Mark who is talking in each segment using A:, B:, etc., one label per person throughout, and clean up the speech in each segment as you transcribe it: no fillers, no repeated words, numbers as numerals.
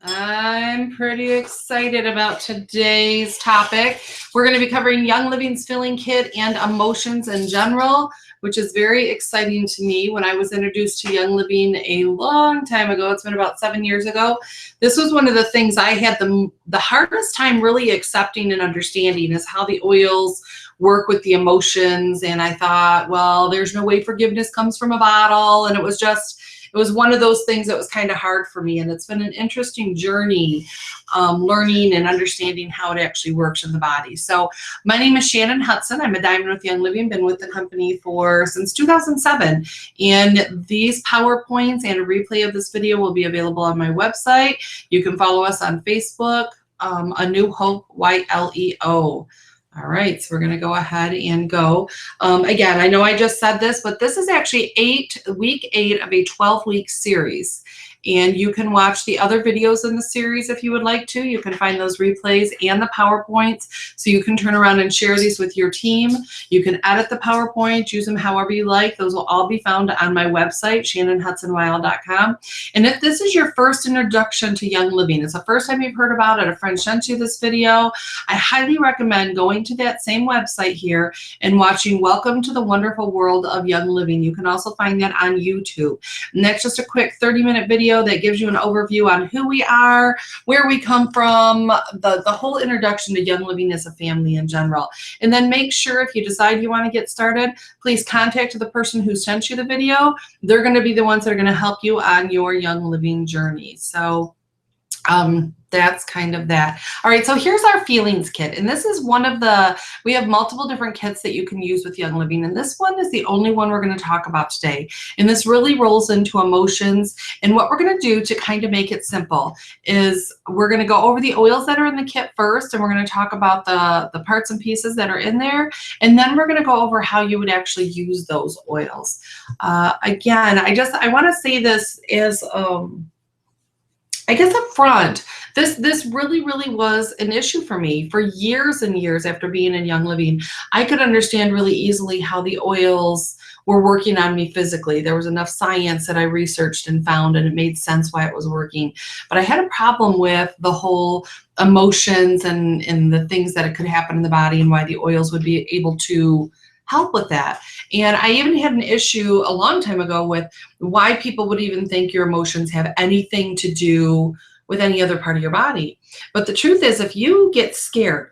A: I'm pretty excited about today's topic. We're going to be covering Young Living's Feeling Kit and emotions in general, which is very exciting to me. When I was introduced to Young Living a long time ago, it's been about 7 years ago, this was one of the things I had the hardest time really accepting and understanding, is how the oils work with the emotions. And I thought, well, there's no way forgiveness comes from a bottle. And it was one of those things that was kind of hard for me. And it's been an interesting journey, learning and understanding how it actually works in the body. So my name is Shannon Hudson. I'm a Diamond with Young Living, been with the company since 2007. And these PowerPoints and a replay of this video will be available on my website. You can follow us on Facebook, A New Hope, YLEO. All right, so we're going to go ahead and go. Again, I know I just said this, but this is actually week 8 of a 12-week series. And you can watch the other videos in the series if you would like to. You can find those replays and the PowerPoints, so you can turn around and share these with your team. You can edit the PowerPoints, use them however you like. Those will all be found on my website, shannonhudsonwyl.com. And if this is your first introduction to Young Living, it's the first time you've heard about it, a friend sent you this video, I highly recommend going to that same website here and watching Welcome to the Wonderful World of Young Living. You can also find that on YouTube. And that's just a quick 30-minute video that gives you an overview on who we are, where we come from, the whole introduction to Young Living as a family in general. And then make sure, if you decide you want to get started, please contact the person who sent you the video. They're going to be the ones that are going to help you on your Young Living journey. So that's kind of that. All right, so here's our feelings kit. And this is we have multiple different kits that you can use with Young Living. And this one is the only one we're going to talk about today. And this really rolls into emotions. And what we're going to do to kind of make it simple is we're going to go over the oils that are in the kit first. And we're going to talk about the parts and pieces that are in there. And then we're going to go over how you would actually use those oils. Again, I want to say this as, I guess up front, this really was an issue for me for years and years after being in Young Living. I could understand really easily how the oils were working on me physically. There was enough science that I researched and found, and it made sense why it was working. But I had a problem with the whole emotions and the things that it could happen in the body, and why the oils would be able to help with that. And I even had an issue a long time ago with why people would even think your emotions have anything to do with any other part of your body. But the truth is, if you get scared,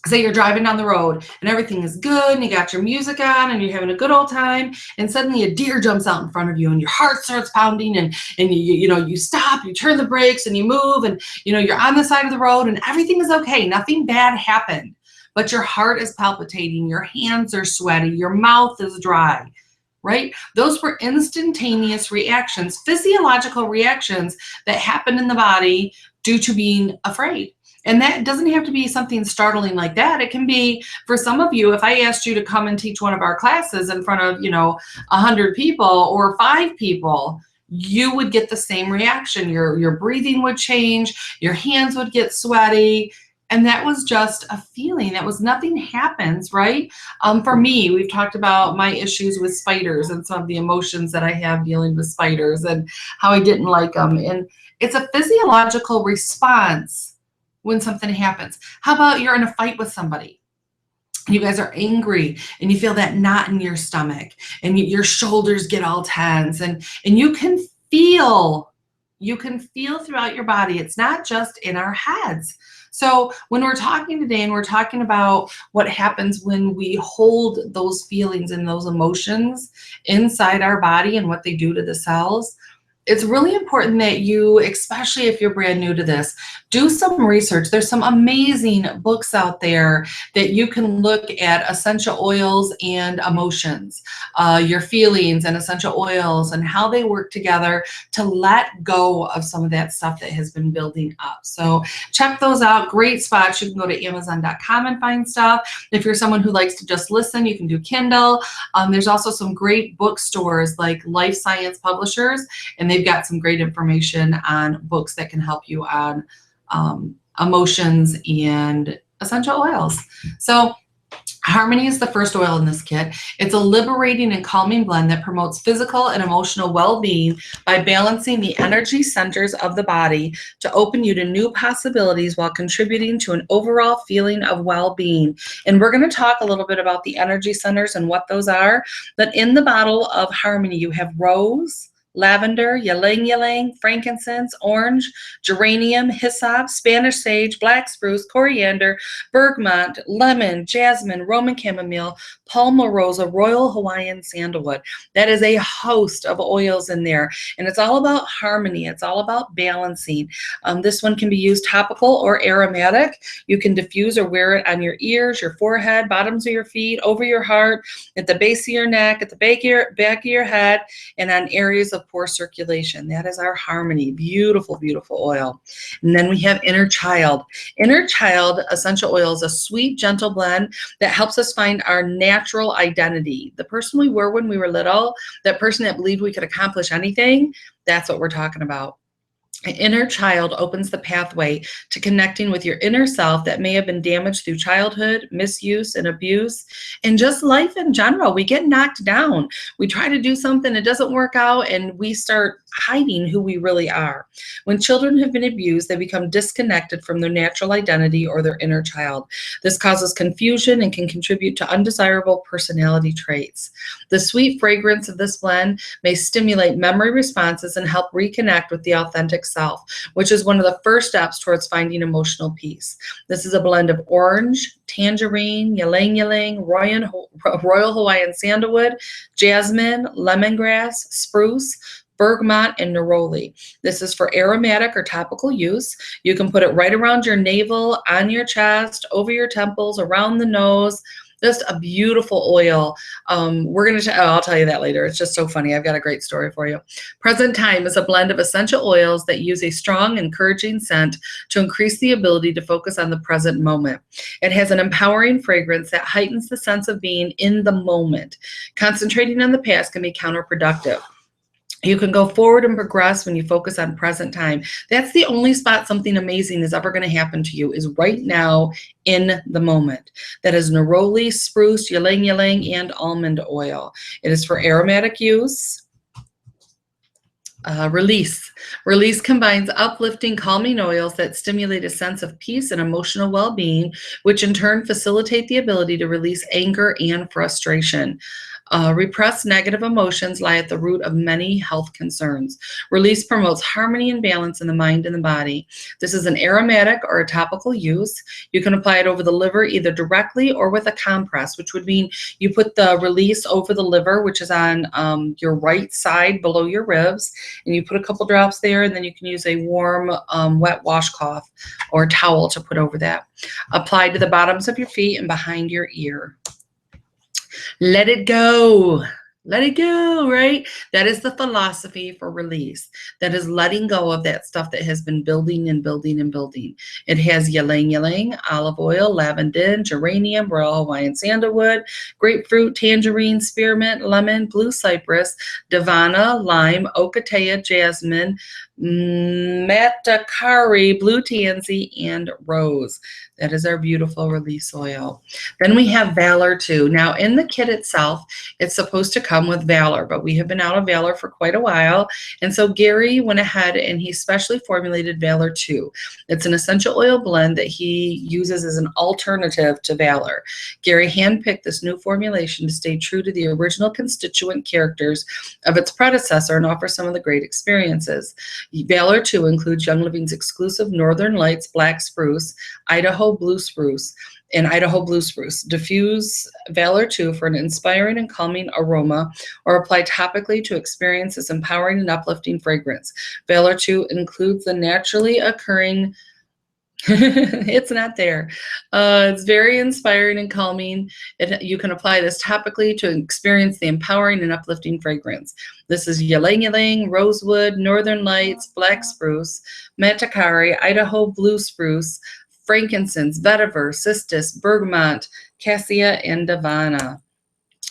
A: say you're driving down the road and everything is good and you got your music on and you're having a good old time, and suddenly a deer jumps out in front of you and your heart starts pounding, and you stop, you turn the brakes and you move, and you're on the side of the road and everything is okay, nothing bad happened. But your heart is palpitating, your hands are sweaty, your mouth is dry, right? Those were instantaneous reactions, physiological reactions that happen in the body due to being afraid. And that doesn't have to be something startling like that. It can be, for some of you, if I asked you to come and teach one of our classes in front of, 100 people or 5 people, you would get the same reaction. Your breathing would change, your hands would get sweaty. And that was just a feeling. That was, nothing happens, right? For me, we've talked about my issues with spiders and some of the emotions that I have dealing with spiders and how I didn't like them. And it's a physiological response when something happens. How about you're in a fight with somebody? You guys are angry and you feel that knot in your stomach and your shoulders get all tense, and you can feel throughout your body. It's not just in our heads. So when we're talking today and we're talking about what happens when we hold those feelings and those emotions inside our body and what they do to the cells, it's really important that you, especially if you're brand new to this, do some research. There's some amazing books out there that you can look at, essential oils and emotions, your feelings and essential oils, and how they work together to let go of some of that stuff that has been building up. So check those out. Great spots. You can go to Amazon.com and find stuff. If you're someone who likes to just listen, you can do Kindle. There's also some great bookstores like Life Science Publishers, and they've got some great information on books that can help you on emotions and essential oils. So Harmony is the first oil in this kit. It's a liberating and calming blend that promotes physical and emotional well-being by balancing the energy centers of the body to open you to new possibilities while contributing to an overall feeling of well-being. And we're going to talk a little bit about the energy centers and what those are. But in the bottle of Harmony, you have rose, lavender, ylang ylang, frankincense, orange, geranium, hyssop, Spanish sage, black spruce, coriander, bergamot, lemon, jasmine, Roman chamomile, palmarosa, royal Hawaiian sandalwood. That is a host of oils in there, and it's all about harmony. It's all about balancing. This one can be used topical or aromatic. You can diffuse or wear it on your ears, your forehead, bottoms of your feet, over your heart, at the base of your neck, at the back of your head, and on areas of poor circulation. That is our Harmony. Beautiful, beautiful oil. And then we have Inner Child. Inner Child essential oil is a sweet, gentle blend that helps us find our natural identity. The person we were when we were little, that person that believed we could accomplish anything, that's what we're talking about. Inner Child opens the pathway to connecting with your inner self that may have been damaged through childhood, misuse, and abuse, and just life in general. We get knocked down. We try to do something, it doesn't work out, and we start hiding who we really are. When children have been abused, they become disconnected from their natural identity or their inner child. This causes confusion and can contribute to undesirable personality traits. The sweet fragrance of this blend may stimulate memory responses and help reconnect with the authentic self, which is one of the first steps towards finding emotional peace. This is a blend of orange, tangerine, ylang ylang, royal Hawaiian sandalwood, jasmine, lemongrass, spruce, bergamot, and neroli. This is for aromatic or topical use. You can put it right around your navel, on your chest, over your temples, around the nose. Just a beautiful oil. I'll tell you that later. It's just so funny. I've got a great story for you. Present Time is a blend of essential oils that use a strong, encouraging scent to increase the ability to focus on the present moment. It has an empowering fragrance that heightens the sense of being in the moment. Concentrating on the past can be counterproductive. You can go forward and progress when you focus on present time. That's the only spot something amazing is ever going to happen to you, is right now in the moment. That is neroli, spruce, ylang ylang, and almond oil. It is for aromatic use. Release. Release combines uplifting, calming oils that stimulate a sense of peace and emotional well-being, which in turn facilitate the ability to release anger and frustration. Repressed negative emotions lie at the root of many health concerns. Release promotes harmony and balance in the mind and the body. This is an aromatic or a topical use. You can apply it over the liver either directly or with a compress, which would mean you put the Release over the liver, which is on your right side below your ribs, and you put a couple drops there, and then you can use a warm wet washcloth or towel to put over that. Applied to the bottoms of your feet and behind your ear. Let it go. Let it go, right? That is the philosophy for release. That is letting go of that stuff that has been building and building and building. It has ylang ylang, olive oil, lavender, geranium, royal Hawaiian sandalwood, grapefruit, tangerine, spearmint, lemon, blue cypress, davana, lime, ocotea, jasmine, matacari, blue tansy, and rose. That is our beautiful release oil. Then we have Valor 2. Now in the kit itself, it's supposed to come with Valor, but we have been out of Valor for quite a while. And so Gary went ahead and he specially formulated Valor 2. It's an essential oil blend that he uses as an alternative to Valor. Gary handpicked this new formulation to stay true to the original constituent characters of its predecessor and offer some of the great experiences. Valor 2 includes Young Living's exclusive Northern Lights Black Spruce, Idaho Blue Spruce, and Idaho Blue Spruce. Diffuse Valor 2 for an inspiring and calming aroma, or apply topically to experience this empowering and uplifting fragrance. Valor 2 includes the naturally occurring it's not there. It's very inspiring and calming. You can apply this topically to experience the empowering and uplifting fragrance. This is ylang ylang, rosewood, Northern Lights, black spruce, matacari, Idaho blue spruce, frankincense, vetiver, cistus, bergamot, cassia, and davana.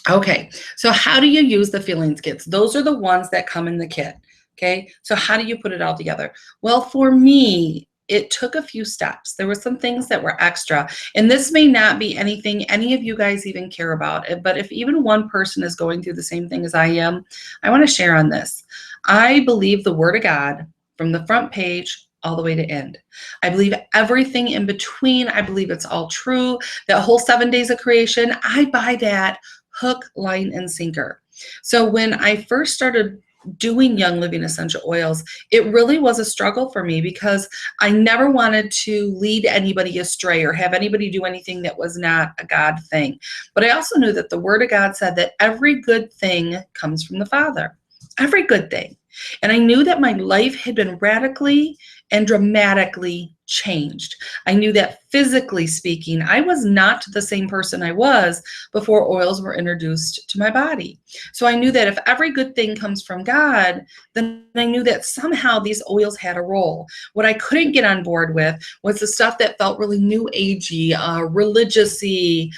A: Okay, so how do you use the feelings kits? Those are the ones that come in the kit. Okay, so how do you put it all together? Well, for me, it took a few steps. There were some things that were extra, and this may not be anything any of you guys even care about, but if even one person is going through the same thing as I am, I want to share on this. I believe the Word of God from the front page all the way to end. I believe everything in between. I believe it's all true. That whole 7 days of creation, I buy that hook, line, and sinker. So when I first started doing Young Living essential oils, it really was a struggle for me because I never wanted to lead anybody astray or have anybody do anything that was not a God thing. But I also knew that the Word of God said that every good thing comes from the Father. Every good thing. And I knew that my life had been radically and dramatically changed. I knew that physically speaking, I was not the same person I was before oils were introduced to my body. So I knew that if every good thing comes from God, then I knew that somehow these oils had a role. What I couldn't get on board with was the stuff that felt really new agey, religious-y.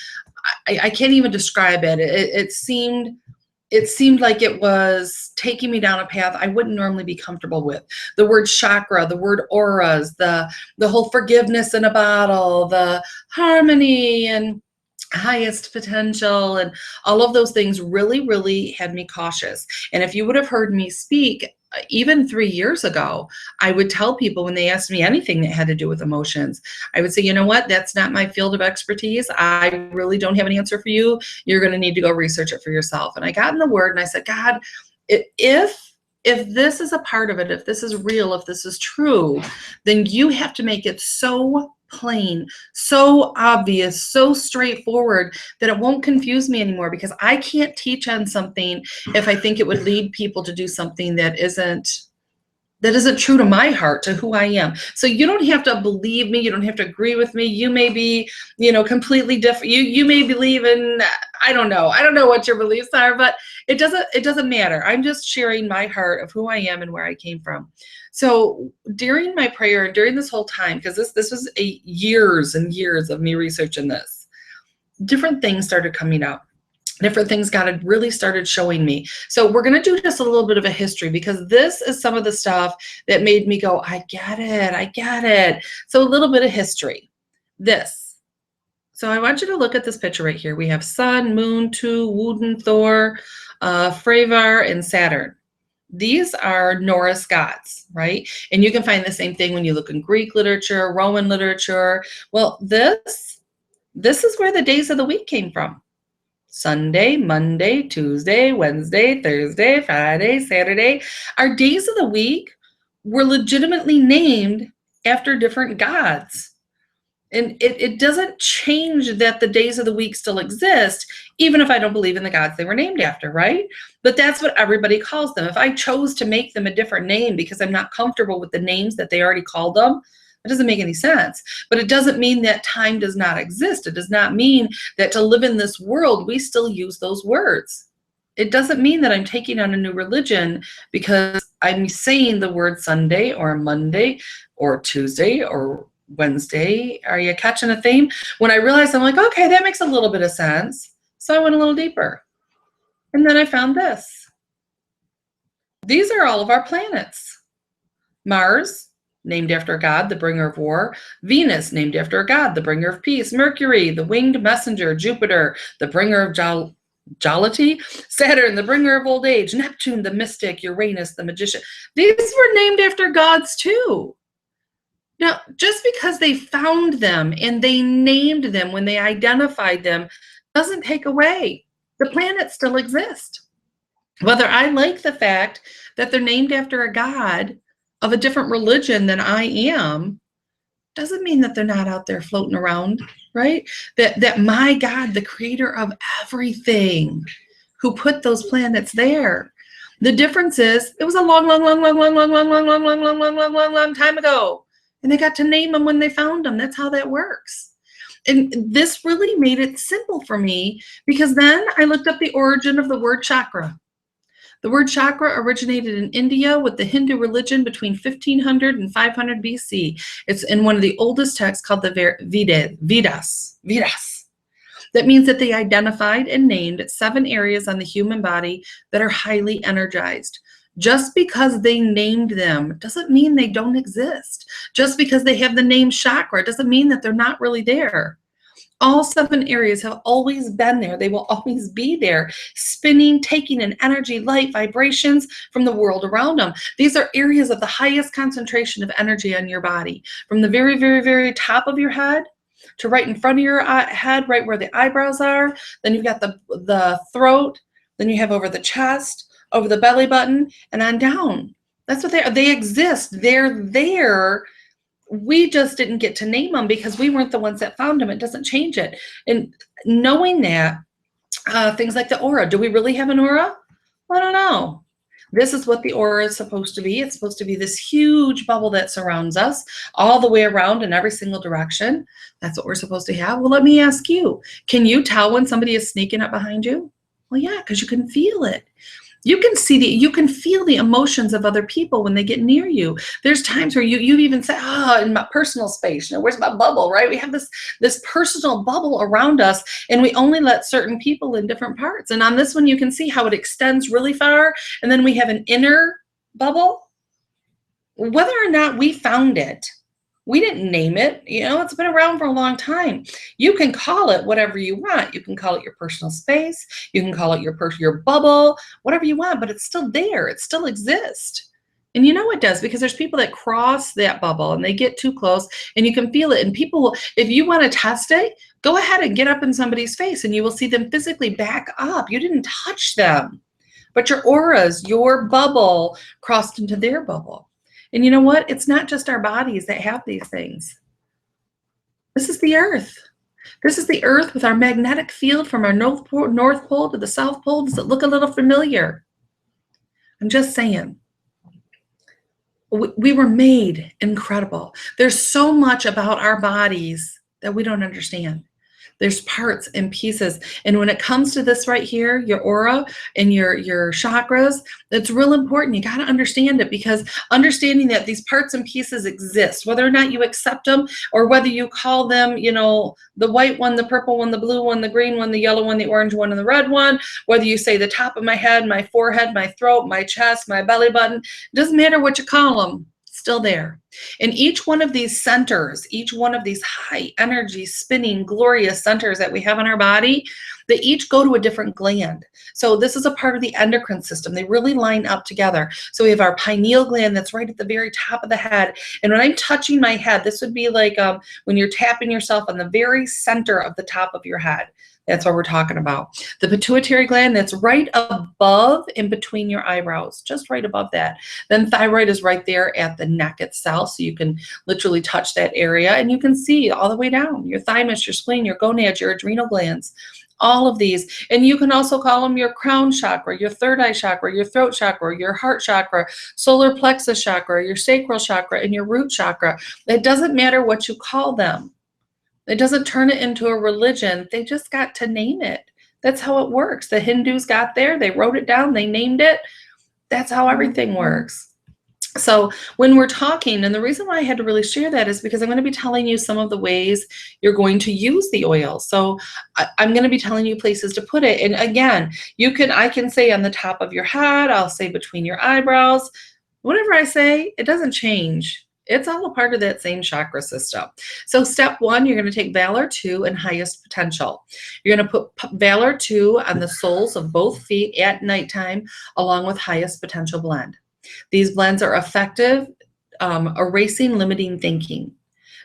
A: I can't even describe it. It seemed like it was taking me down a path I wouldn't normally be comfortable with. The word chakra, the word auras, the whole forgiveness in a bottle, the harmony and highest potential, and all of those things really, really had me cautious. And if you would have heard me speak even 3 years ago, I would tell people when they asked me anything that had to do with emotions, I would say, you know what, that's not my field of expertise. I really don't have an answer for you. You're going to need to go research it for yourself. And I got in the Word and I said, God, if this is a part of it, if this is real, if this is true, then you have to make it so plain, so obvious, so straightforward that it won't confuse me anymore, because I can't teach on something if I think it would lead people to do something that isn't true to my heart, to who I am. So you don't have to believe me. You don't have to agree with me. You may be, completely different. You may believe in, I don't know what your beliefs are, but it doesn't matter. I'm just sharing my heart of who I am and where I came from. So during my prayer, during this whole time, because this was years and years of me researching this, different things started coming up. Different things God really started showing me. So we're going to do just a little bit of a history, because this is some of the stuff that made me go, I get it. So a little bit of history. So I want you to look at this picture right here. We have Sun, Moon, Tu, Woden, Thor, Freyvar, and Saturn. These are Norse gods, right? And you can find the same thing when you look in Greek literature, Roman literature. Well, this is where the days of the week came from. Sunday, Monday, Tuesday, Wednesday, Thursday, Friday, Saturday. Our days of the week were legitimately named after different gods. And it doesn't change that the days of the week still exist, even if I don't believe in the gods they were named after, right? But that's what everybody calls them. If I chose to make them a different name because I'm not comfortable with the names that they already called them, it doesn't make any sense. But it doesn't mean that time does not exist. It does not mean that to live in this world, we still use those words. It doesn't mean that I'm taking on a new religion because I'm saying the word Sunday or Monday or Tuesday or Wednesday. Are you catching a theme? When I realized, I'm like, okay, that makes a little bit of sense. So I went a little deeper. And then I found this. These are all of our planets. Mars, named after a god, the bringer of war. Venus, named after a god, the bringer of peace. Mercury, the winged messenger. Jupiter, the bringer of jollity. Saturn, the bringer of old age. Neptune, the mystic. Uranus, the magician. These were named after gods too. Now, just because they found them and they named them when they identified them doesn't take away. The planets still exist. Whether I like the fact that they're named after a god of a different religion than I am, doesn't mean that they're not out there floating around, right? That my God, the creator of everything, who put those planets there. The difference is it was a long time ago. And they got to name them when they found them. That's how that works. And this really made it simple for me, because then I looked up the origin of the word chakra. The word chakra originated in India with the Hindu religion between 1500 and 500 BC. It's in one of the oldest texts called the Vedas. That means that they identified and named 7 areas on the human body that are highly energized. Just because they named them doesn't mean they don't exist. Just because they have the name chakra doesn't mean that they're not really there. All 7 areas have always been there. They will always be there, spinning, taking in energy, light, vibrations from the world around them. These are areas of the highest concentration of energy on your body, from the very, very, very top of your head to right in front of your head, right where the eyebrows are. Then you've got the throat. Then you have over the chest, over the belly button, and on down. That's what they are. They exist. They're there. We just didn't get to name them because we weren't the ones that found them. It doesn't change it. And knowing that, things like the aura. Do we really have an aura? I don't know. This is what the aura is supposed to be. It's supposed to be this huge bubble that surrounds us all the way around in every single direction. That's what we're supposed to have. Well, let me ask you, can you tell when somebody is sneaking up behind you? Well, yeah, because you can feel it. You can you can feel the emotions of other people when they get near you. There's times where you even say, in my personal space, where's my bubble, right? We have this personal bubble around us, and we only let certain people in different parts. And on this one, you can see how it extends really far. And then we have an inner bubble. Whether or not we found it, we didn't name it. It's been around for a long time. You can call it whatever you want. You can call it your personal space. You can call it your bubble, whatever you want, but it's still there. It still exists. And it does, because there's people that cross that bubble and they get too close and you can feel it. And people, if you want to test it, go ahead and get up in somebody's face and you will see them physically back up. You didn't touch them, but your auras, your bubble crossed into their bubble. And you know what? It's not just our bodies that have these things. This is the earth. This is the earth with our magnetic field from our North Pole to the South Pole. Does it look a little familiar? I'm just saying. We were made incredible. There's so much about our bodies that we don't understand. There's parts and pieces. And when it comes to this right here, your aura and your chakras, it's real important. You got to understand it, because understanding that these parts and pieces exist, whether or not you accept them or whether you call them, the white one, the purple one, the blue one, the green one, the yellow one, the orange one, and the red one, whether you say the top of my head, my forehead, my throat, my chest, my belly button, it doesn't matter what you call them. Still there. And each one of these centers, each one of these high energy spinning glorious centers that we have in our body, they each go to a different gland. So this is a part of the endocrine system. They really line up together. So we have our pineal gland that's right at the very top of the head. And when I'm touching my head, this would be like when you're tapping yourself on the very center of the top of your head. That's what we're talking about. The pituitary gland, that's right above in between your eyebrows, just right above that. Then thyroid is right there at the neck itself, so you can literally touch that area and you can see all the way down your thymus, your spleen, your gonads, your adrenal glands, all of these. And you can also call them your crown chakra, your third eye chakra, your throat chakra, your heart chakra, solar plexus chakra, your sacral chakra, and your root chakra. It doesn't matter what you call them. It doesn't turn it into a religion. They just got to name it. That's how it works. The Hindus got there. They wrote it down. They named it. That's how everything works. So when we're talking, and the reason why I had to really share that is because I'm going to be telling you some of the ways you're going to use the oil. So I'm going to be telling you places to put it. And again, I can say on the top of your head, I'll say between your eyebrows. Whatever I say, it doesn't change. It's all a part of that same chakra system. So step 1, you're going to take Valor 2 and Highest Potential. You're going to put Valor 2 on the soles of both feet at nighttime, along with Highest Potential blend. These blends are effective, erasing limiting thinking.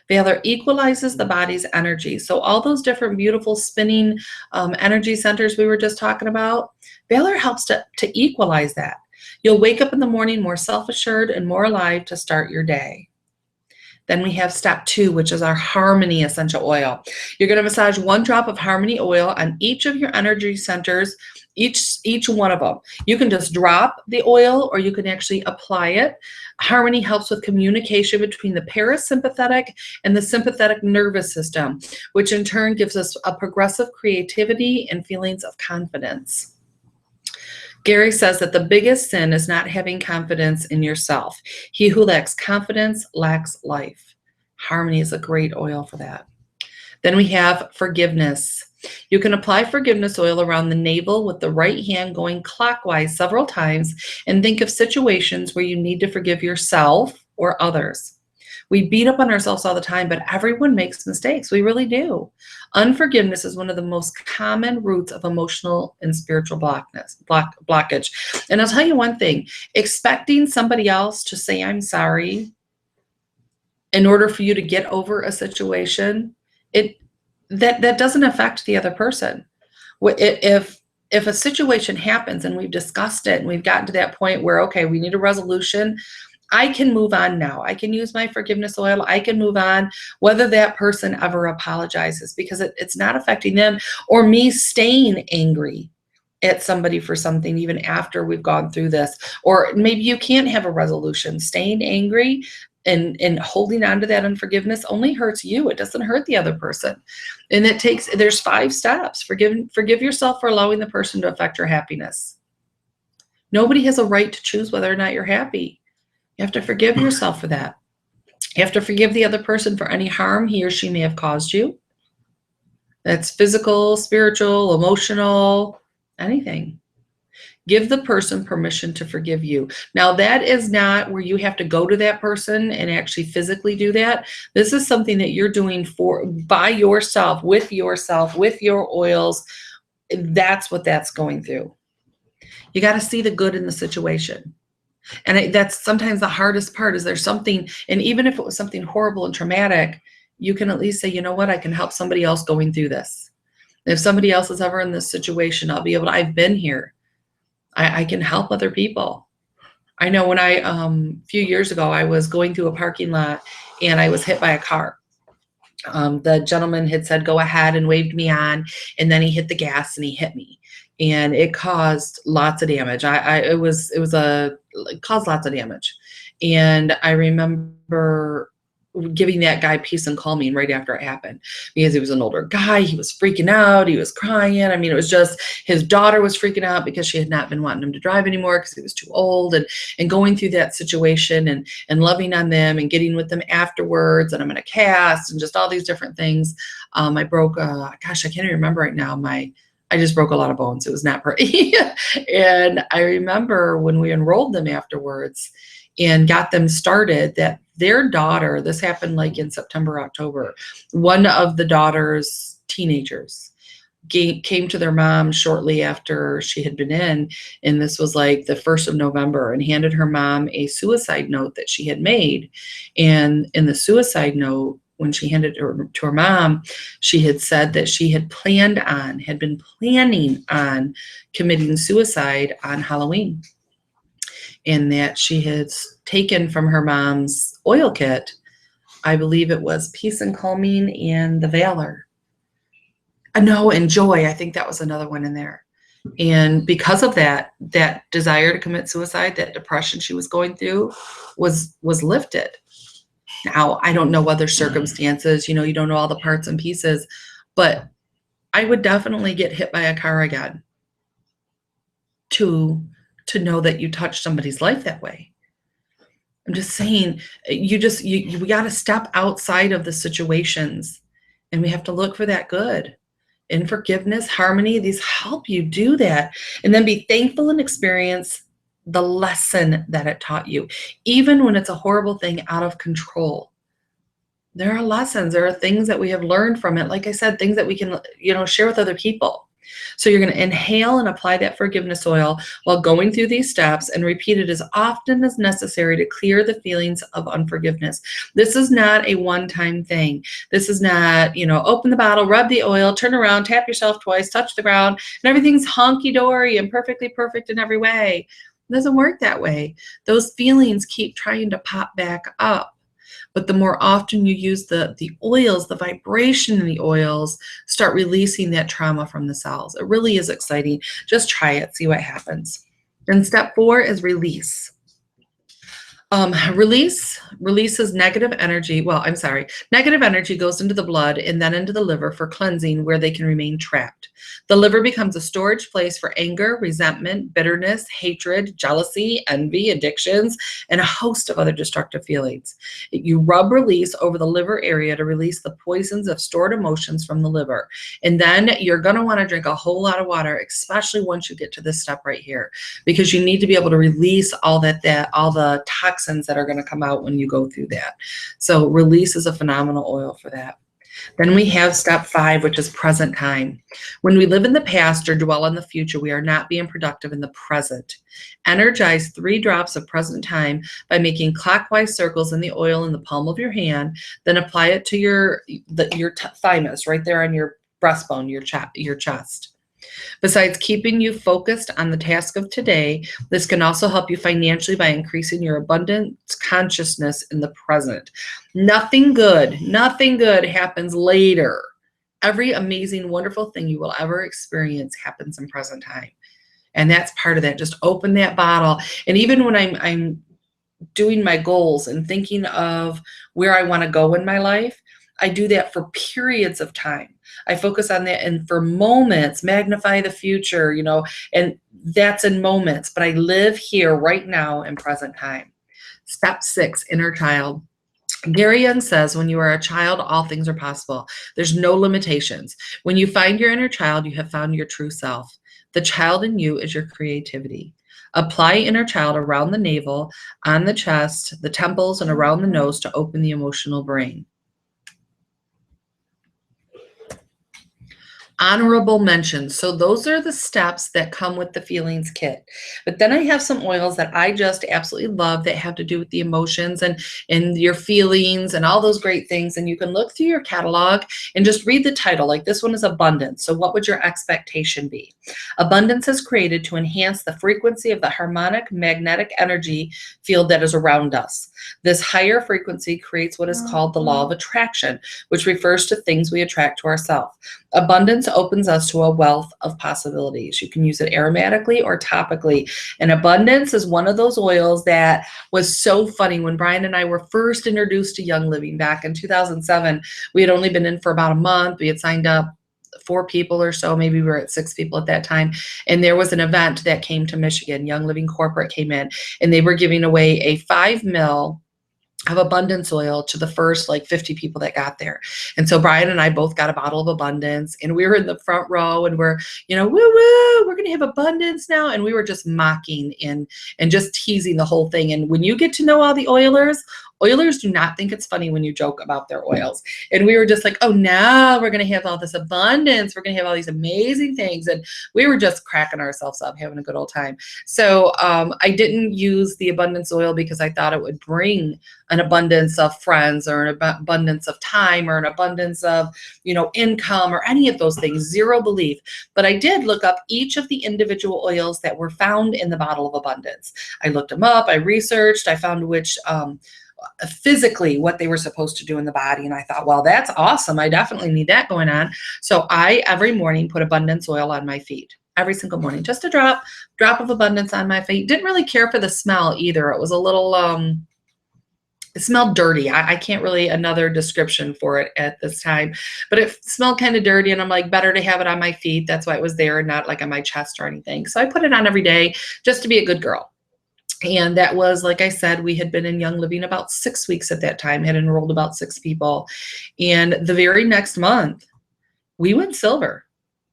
A: Valor equalizes the body's energy. So all those different beautiful spinning energy centers we were just talking about, Valor helps to equalize that. You'll wake up in the morning more self-assured and more alive to start your day. Then we have step 2, which is our Harmony Essential Oil. You're going to massage 1 drop of Harmony oil on each of your energy centers, each one of them. You can just drop the oil or you can actually apply it. Harmony helps with communication between the parasympathetic and the sympathetic nervous system, which in turn gives us a progressive creativity and feelings of confidence. Gary says that the biggest sin is not having confidence in yourself. He who lacks confidence lacks life. Harmony is a great oil for that. Then we have forgiveness. You can apply forgiveness oil around the navel with the right hand going clockwise several times and think of situations where you need to forgive yourself or others. We beat up on ourselves all the time, but everyone makes mistakes. We really do. Unforgiveness is one of the most common roots of emotional and spiritual blockage. And I'll tell you one thing, expecting somebody else to say, I'm sorry, in order for you to get over a situation, that doesn't affect the other person. If a situation happens and we've discussed it and we've gotten to that point where, okay, we need a resolution, I can move on now. I can use my forgiveness oil. I can move on, whether that person ever apologizes, because it's not affecting them, or me staying angry at somebody for something even after we've gone through this. Or maybe you can't have a resolution. Staying angry and holding on to that unforgiveness only hurts you. It doesn't hurt the other person. And there's 5 steps. Forgive yourself for allowing the person to affect your happiness. Nobody has a right to choose whether or not you're happy. You have to forgive yourself for that. You have to forgive the other person for any harm he or she may have caused you. That's physical, spiritual, emotional, anything. Give the person permission to forgive you. Now, that is not where you have to go to that person and actually physically do that. This is something that you're doing by yourself, with your oils. That's what that's going through. You got to see the good in the situation. And that's sometimes the hardest part, is there's something, and even if it was something horrible and traumatic, you can at least say, you know what, I can help somebody else going through this. If somebody else is ever in this situation, I'll be able to, I've been here. I can help other people. I know when a few years ago, I was going through a parking lot and I was hit by a car. The gentleman had said, go ahead, and waved me on, and then he hit the gas and he hit me. And it caused lots of damage. It caused lots of damage. And I remember giving that guy peace and calming right after it happened, because he was an older guy. He was freaking out. He was crying. I mean, it was just, his daughter was freaking out because she had not been wanting him to drive anymore because he was too old, and going through that situation and loving on them and getting with them afterwards. And I'm in a cast and just all these different things. I broke, gosh, I can't even remember right now. I just broke a lot of bones. It was not pretty. And I remember when we enrolled them afterwards and got them started, that their daughter, this happened like in September, October, one of the daughter's teenagers came to their mom shortly after she had been in, and this was like the 1st of November, and handed her mom a suicide note that she had made. And in the suicide note, when she handed it to her mom, she had said that she had been planning on committing suicide on Halloween, and that she had taken from her mom's oil kit, I believe it was Peace and Calming and the Valor. No, and Joy, I think that was another one in there. And because of that desire to commit suicide, that depression she was going through was lifted. Now, I don't know other circumstances, you don't know all the parts and pieces, but I would definitely get hit by a car again to know that you touched somebody's life that way. I'm just saying, we got to step outside of the situations, and we have to look for that good. And forgiveness, harmony, these help you do that. And then be thankful and experience the lesson that it taught you. Even when it's a horrible thing out of control, there are lessons. There are things that we have learned from it. Like I said, things that we can, share with other people. So you're going to inhale and apply that forgiveness oil while going through these steps, and repeat it as often as necessary to clear the feelings of unforgiveness. This is not a one-time thing. This is not, open the bottle, rub the oil, turn around, tap yourself twice, touch the ground, and everything's honky-dory and perfectly perfect in every way. It doesn't work that way. Those feelings keep trying to pop back up. But the more often you use the oils, the vibration in the oils, start releasing that trauma from the cells. It really is exciting. Just try it, see what happens. And step 4 is release. Releases negative energy. Well, I'm sorry. Negative energy goes into the blood and then into the liver for cleansing, where they can remain trapped. The liver becomes a storage place for anger, resentment, bitterness, hatred, jealousy, envy, addictions, and a host of other destructive feelings. You rub release over the liver area to release the poisons of stored emotions from the liver. And then you're going to want to drink a whole lot of water, especially once you get to this step right here, because you need to be able to release all the toxins that are going to come out when you go through that. So release is a phenomenal oil for that. Then we have step 5, which is present time. When we live in the past or dwell on the future, we are not being productive in the present. Energize 3 drops of present time by making clockwise circles in the oil in the palm of your hand. Then apply it to your thymus, right there on your breastbone, your chest. Besides keeping you focused on the task of today, this can also help you financially by increasing your abundance consciousness in the present. Nothing good happens later. Every amazing, wonderful thing you will ever experience happens in present time. And that's part of that. Just open that bottle. And even when I'm doing my goals and thinking of where I want to go in my life, I do that for periods of time. I focus on that, and for moments, magnify the future, and that's in moments, but I live here right now in present time. Step 6, inner child. Gary Young says, when you are a child, all things are possible. There's no limitations. When you find your inner child, you have found your true self. The child in you is your creativity. Apply inner child around the navel, on the chest, the temples, and around the nose to open the emotional brain. Honorable mentions. So those are the steps that come with the feelings kit. But then I have some oils that I just absolutely love that have to do with the emotions and your feelings and all those great things. And you can look through your catalog and just read the title. Like this one is abundance. So what would your expectation be? Abundance is created to enhance the frequency of the harmonic magnetic energy field that is around us. This higher frequency creates what is called the law of attraction, which refers to things we attract to ourselves. Abundance opens us to a wealth of possibilities. You can use it aromatically or topically. And abundance is one of those oils that was so funny. When Brian and I were first introduced to Young Living back in 2007, we had only been in for about a month. We had signed up 4 people or so, maybe we were at 6 people at that time. And there was an event that came to Michigan. Young Living Corporate came in, and they were giving away a 5 ml of abundance oil to the first 50 people that got there. And so Brian and I both got a bottle of abundance, and we were in the front row, and we're, woo woo, we're going to have abundance now. And we were just mocking and just teasing the whole thing. And when you get to know all the oilers do not think it's funny when you joke about their oils. And we were just like, oh, now we're going to have all this abundance. We're going to have all these amazing things. And we were just cracking ourselves up, having a good old time. So I didn't use the abundance oil because I thought it would bring an abundance of friends or an abundance of time or an abundance of, income or any of those things. Zero belief. But I did look up each of the individual oils that were found in the bottle of abundance. I looked them up. I researched. I found which physically what they were supposed to do in the body. And I thought, well, that's awesome. I definitely need that going on. So I, every morning, put abundance oil on my feet. Every single morning, just a drop of abundance on my feet. Didn't really care for the smell either. It was a little, it smelled dirty. I can't really another description for it at this time, but it smelled kind of dirty. And I'm like, better to have it on my feet. That's why it was there, not like on my chest or anything. So I put it on every day just to be a good girl. And that was, like I said, we had been in Young Living about 6 weeks at that time, had enrolled about 6 people. And the very next month, we went silver.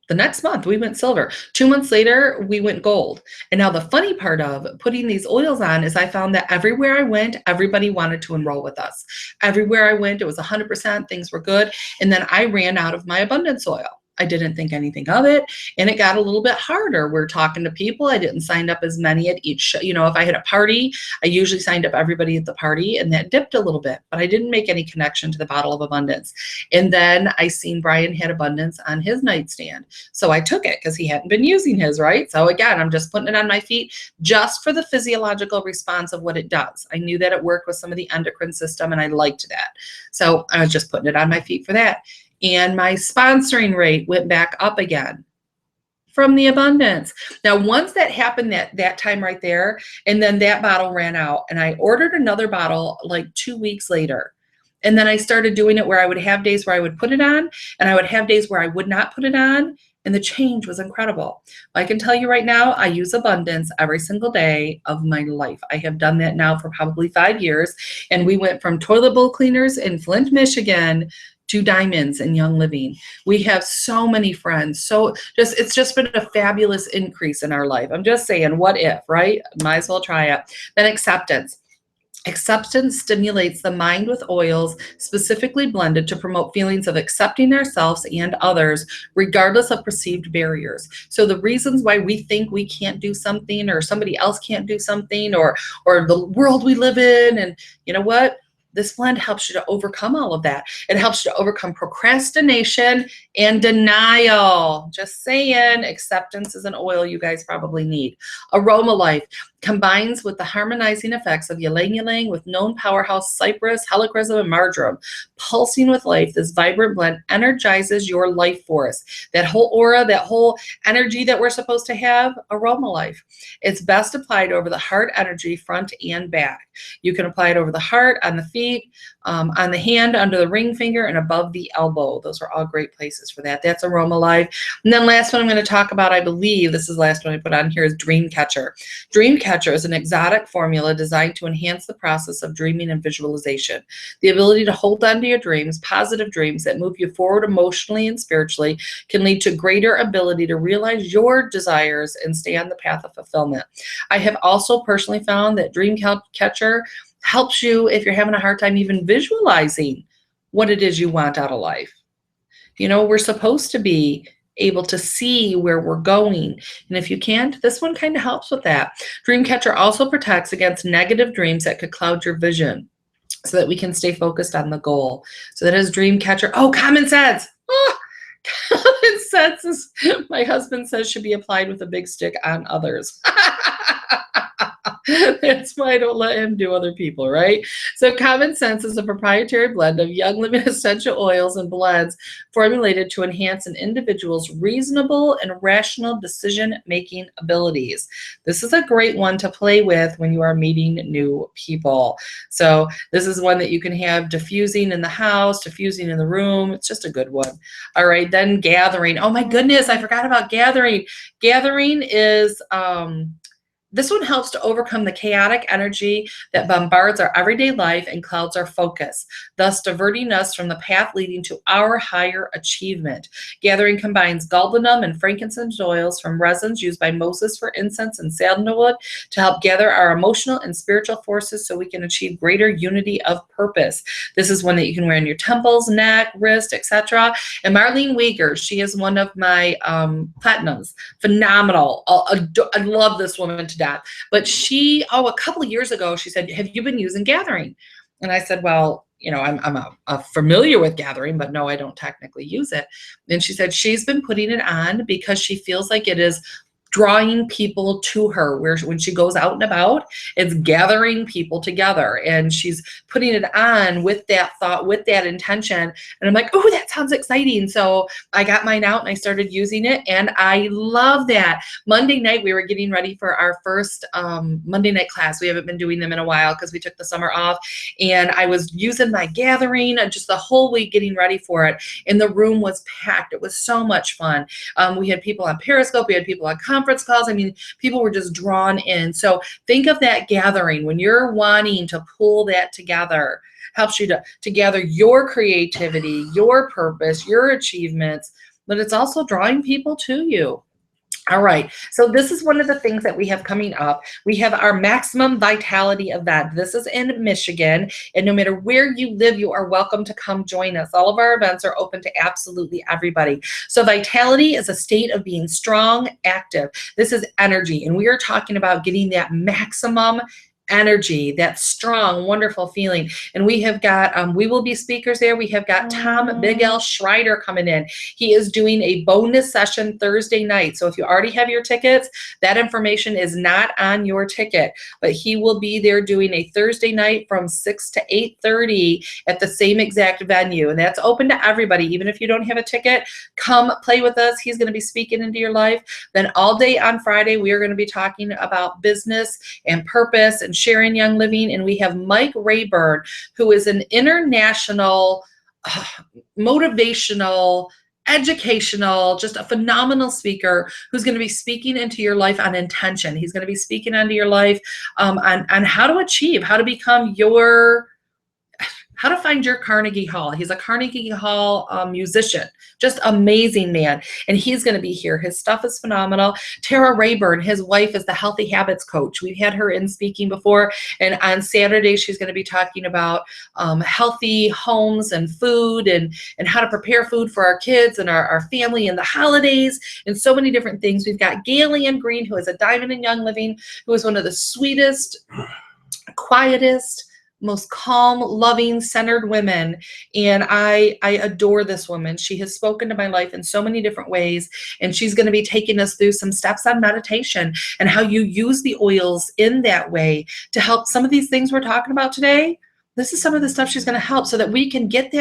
A: The next month, we went silver. 2 months later, we went gold. And now the funny part of putting these oils on is I found that everywhere I went, everybody wanted to enroll with us. Everywhere I went, it was 100%, things were good. And then I ran out of my abundance oil. I didn't think anything of it, and it got a little bit harder. We're talking to people. I didn't sign up as many at each show. If I had a party, I usually signed up everybody at the party, and that dipped a little bit, but I didn't make any connection to the bottle of abundance. And then I seen Brian had abundance on his nightstand. So I took it because he hadn't been using his, right? So again, I'm just putting it on my feet just for the physiological response of what it does. I knew that it worked with some of the endocrine system, and I liked that. So I was just putting it on my feet for that. And my sponsoring rate went back up again from the abundance. Now, once that happened that time right there, and then that bottle ran out, and I ordered another bottle like 2 weeks later. And then I started doing it where I would have days where I would put it on, and I would have days where I would not put it on. And the change was incredible. I can tell you right now, I use abundance every single day of my life. I have done that now for probably 5 years. And we went from toilet bowl cleaners in Flint, Michigan to diamonds in Young Living. We have so many friends. So it's just been a fabulous increase in our life. I'm just saying, what if, right? Might as well try it. Then acceptance. Acceptance stimulates the mind with oils specifically blended to promote feelings of accepting ourselves and others, regardless of perceived barriers. So the reasons why we think we can't do something, or somebody else can't do something, or the world we live in, and you know what? This blend helps you to overcome all of that. It helps you to overcome procrastination and denial. Just saying, acceptance is an oil you guys probably need. Aroma Life combines with the harmonizing effects of ylang-ylang with known powerhouse cypress, helichrysum, and marjoram. Pulsing with life, this vibrant blend energizes your life force. That whole aura, that whole energy that we're supposed to have, Aroma Life. It's best applied over the heart energy, front and back. You can apply it over the heart, on the feet, on the hand, under the ring finger, and above the elbow. Those are all great places for that. That's Aroma Life. And then last one I'm going to talk about, I believe, this is the last one I put on here, is Dreamcatcher. Dreamcatcher is an exotic formula designed to enhance the process of dreaming and visualization. The ability to hold on to your dreams, positive dreams that move you forward emotionally and spiritually, can lead to greater ability to realize your desires and stay on the path of fulfillment. I have also personally found that Dreamcatcher helps you if you're having a hard time even visualizing what it is you want out of life. You know, we're supposed to be able to see where we're going. And if you can't, this one kind of helps with that. Dreamcatcher also protects against negative dreams that could cloud your vision so that we can stay focused on the goal. So that is Dreamcatcher. Oh, common sense. Oh, common sense is, my husband says, should be applied with a big stick on others. That's why I don't let him do other people, right? So Common Sense is a proprietary blend of Young Living essential oils and blends formulated to enhance an individual's reasonable and rational decision-making abilities. This is a great one to play with when you are meeting new people. So this is one that you can have diffusing in the house, diffusing in the room. It's just a good one. All right, then gathering. Oh my goodness, I forgot about gathering. Gathering is... this one helps to overcome the chaotic energy that bombards our everyday life and clouds our focus, thus diverting us from the path leading to our higher achievement. Gathering combines galbanum and frankincense oils from resins used by Moses for incense and sandalwood to help gather our emotional and spiritual forces so we can achieve greater unity of purpose. This is one that you can wear in your temples, neck, wrist, etc. And Marlene Weger, she is one of my platinums. Phenomenal. I love this woman to death. But she, a couple of years ago, she said, have you been using Gathering? And I said, well, you know, I'm familiar with Gathering, but no, I don't technically use it. And she said she's been putting it on because she feels like it is drawing people to her, where when she goes out and about, it's gathering people together, and she's putting it on with that thought, with that intention. And I'm like, oh, that sounds exciting. So I got mine out and I started using it, and I love that. Monday night, we were getting ready for our first Monday night class. We haven't been doing them in a while because we took the summer off, and I was using my Gathering just the whole week getting ready for it. And the room was packed. It was so much fun. We had people on Periscope. We had people on conference calls. I mean, people were just drawn in. So think of that gathering when you're wanting to pull that together. Helps you to gather your creativity, your purpose, your achievements, but it's also drawing people to you. All right, so this is one of the things that we have coming up. We have our Maximum Vitality event. This is in Michigan, and no matter where you live, you are welcome to come join us. All of our events are open to absolutely everybody. So vitality is a state of being strong, active. This is energy, and we are talking about getting that maximum
B: energy, that strong, wonderful feeling. And we have got, we will be speakers there. We have got Tom Big L Schreider coming in. He is doing a bonus session Thursday night. So if you already have your tickets, that information is not on your ticket, but he will be there doing a Thursday night from 6 to 8:30 at the same exact venue. And that's open to everybody. Even if you don't have a ticket, come play with us. He's going to be speaking into your life. Then all day on Friday, we are going to be talking about business and purpose and sharing young living. And we have Mike Rayburn, who is an international motivational, educational, just a phenomenal speaker who's going to be speaking into your life on intention. He's going to be speaking into your life on how to achieve, how to become your, how to find your Carnegie Hall. He's a Carnegie Hall musician, just amazing man. And he's going to be here. His stuff is phenomenal. Tara Rayburn, his wife, is the Healthy Habits coach. We've had her in speaking before. And on Saturday, she's going to be talking about healthy homes and food and how to prepare food for our kids and our family and the holidays and so many different things. We've got Galen Green, who is a diamond in Young Living, who is one of the sweetest, quietest, most calm, loving, centered women. And I adore this woman. She has spoken to my life in so many different ways. And she's going to be taking us through some steps on meditation and how you use the oils in that way to help some of these things we're talking about today. This is some of the stuff she's going to help so that we can get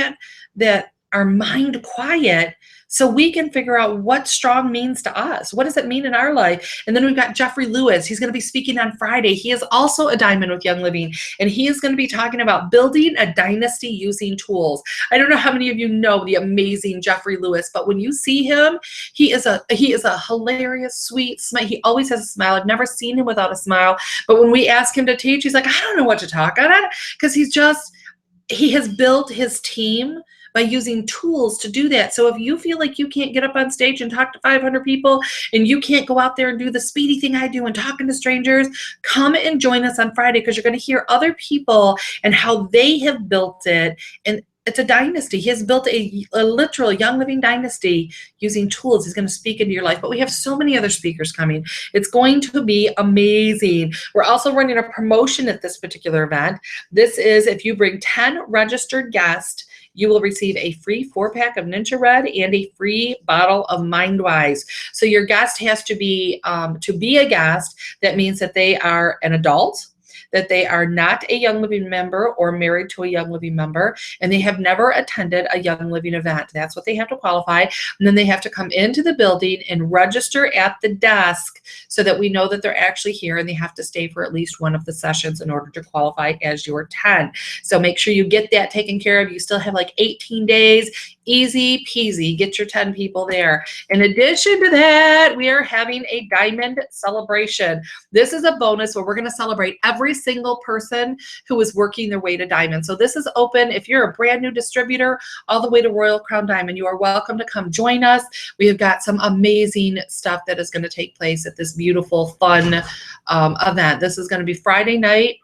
B: that our mind quiet, so we can figure out what strong means to us. What does it mean in our life? And then we've got Jeffrey Lewis. He's going to be speaking on Friday. He is also a diamond with Young Living, and he is going to be talking about building a dynasty using tools. I don't know how many of you know the amazing Jeffrey Lewis, but when you see him, he is a hilarious, sweet smile. He always has a smile. I've never seen him without a smile. But when we ask him to teach, he's like, I don't know what to talk about, because he has built his team by using tools to do that. So if you feel like you can't get up on stage and talk to 500 people and you can't go out there and do the speedy thing I do and talking to strangers, come and join us on Friday, because you're going to hear other people and how they have built it. And it's a dynasty. He has built a literal Young Living dynasty using tools. He's going to speak into your life. But we have so many other speakers coming. It's going to be amazing. We're also running a promotion at this particular event. This is if you bring 10 registered guests, you will receive a free 4-pack of Ninja Red and a free bottle of MindWise. So your guest has to be a guest. That means that they are an adult, that they are not a Young Living member or married to a Young Living member, and they have never attended a Young Living event. That's what they have to qualify. And then they have to come into the building and register at the desk so that we know that they're actually here, and they have to stay for at least one of the sessions in order to qualify as your 10. So make sure you get that taken care of. You still have like 18 days. Easy peasy. Get your 10 people there. In addition to that, we are having a diamond celebration. This is a bonus where we're going to celebrate every single person who is working their way to diamond. So this is open. If you're a brand new distributor all the way to Royal Crown Diamond, you are welcome to come join us. We have got some amazing stuff that is going to take place at this beautiful, fun event. This is going to be Friday night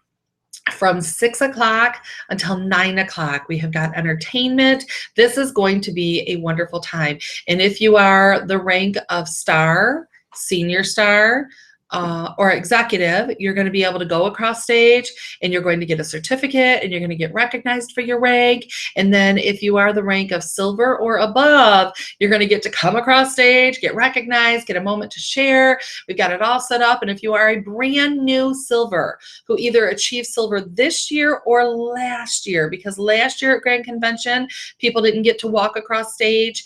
B: from 6 o'clock until 9 o'clock. We have got entertainment. This is going to be a wonderful time. And if you are the rank of star, senior star, or executive, you're going to be able to go across stage and you're going to get a certificate and you're going to get recognized for your rank. And then if you are the rank of silver or above, you're going to get to come across stage, get recognized, get a moment to share. We've got it all set up. And if you are a brand new silver who either achieved silver this year or last year, because last year at Grand Convention, people didn't get to walk across stage.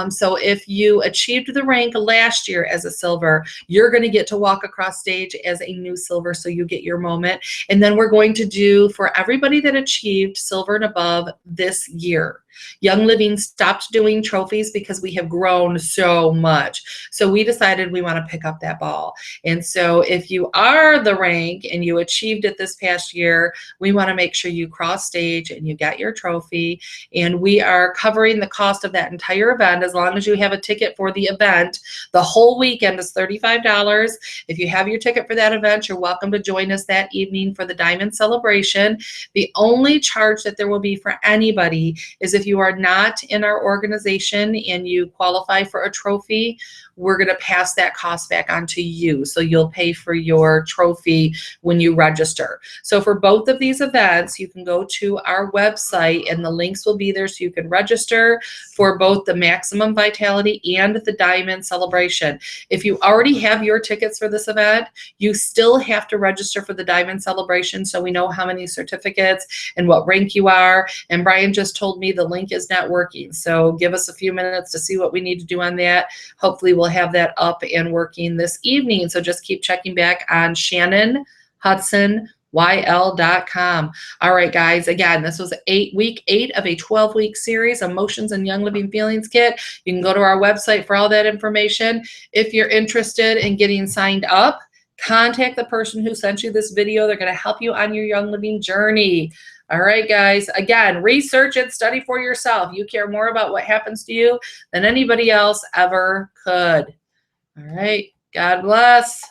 B: So if you achieved the rank last year as a silver, you're going to get to walk across stage as a new silver, so you get your moment. And then we're going to do for everybody that achieved silver and above this year. Young Living stopped doing trophies because we have grown so much. So we decided we want to pick up that ball. And so if you are the rank and you achieved it this past year, we want to make sure you cross stage and you got your trophy. And we are covering the cost of that entire event as long as you have a ticket for the event. The whole weekend is $35. If you have your ticket for that event, you're welcome to join us that evening for the Diamond Celebration. The only charge that there will be for anybody is if you are not in our organization and you qualify for a trophy, we're going to pass that cost back on to you. So you'll pay for your trophy when you register. So for both of these events, you can go to our website and the links will be there so you can register for both the Maximum Vitality and the Diamond Celebration. If you already have your tickets for this event, you still have to register for the Diamond Celebration so we know how many certificates and what rank you are. And Brian just told me the link is not working. So give us a few minutes to see what we need to do on that. Hopefully we'll have that up and working this evening. So just keep checking back on Shannon Hudson YL.com. All right, guys. Again, this was week 8 of a 12-week series, Emotions and Young Living Feelings Kit. You can go to our website for all that information. If you're interested in getting signed up, contact the person who sent you this video. They're going to help you on your Young Living journey. All right, guys. Again, research and study for yourself. You care more about what happens to you than anybody else ever could. All right. God bless.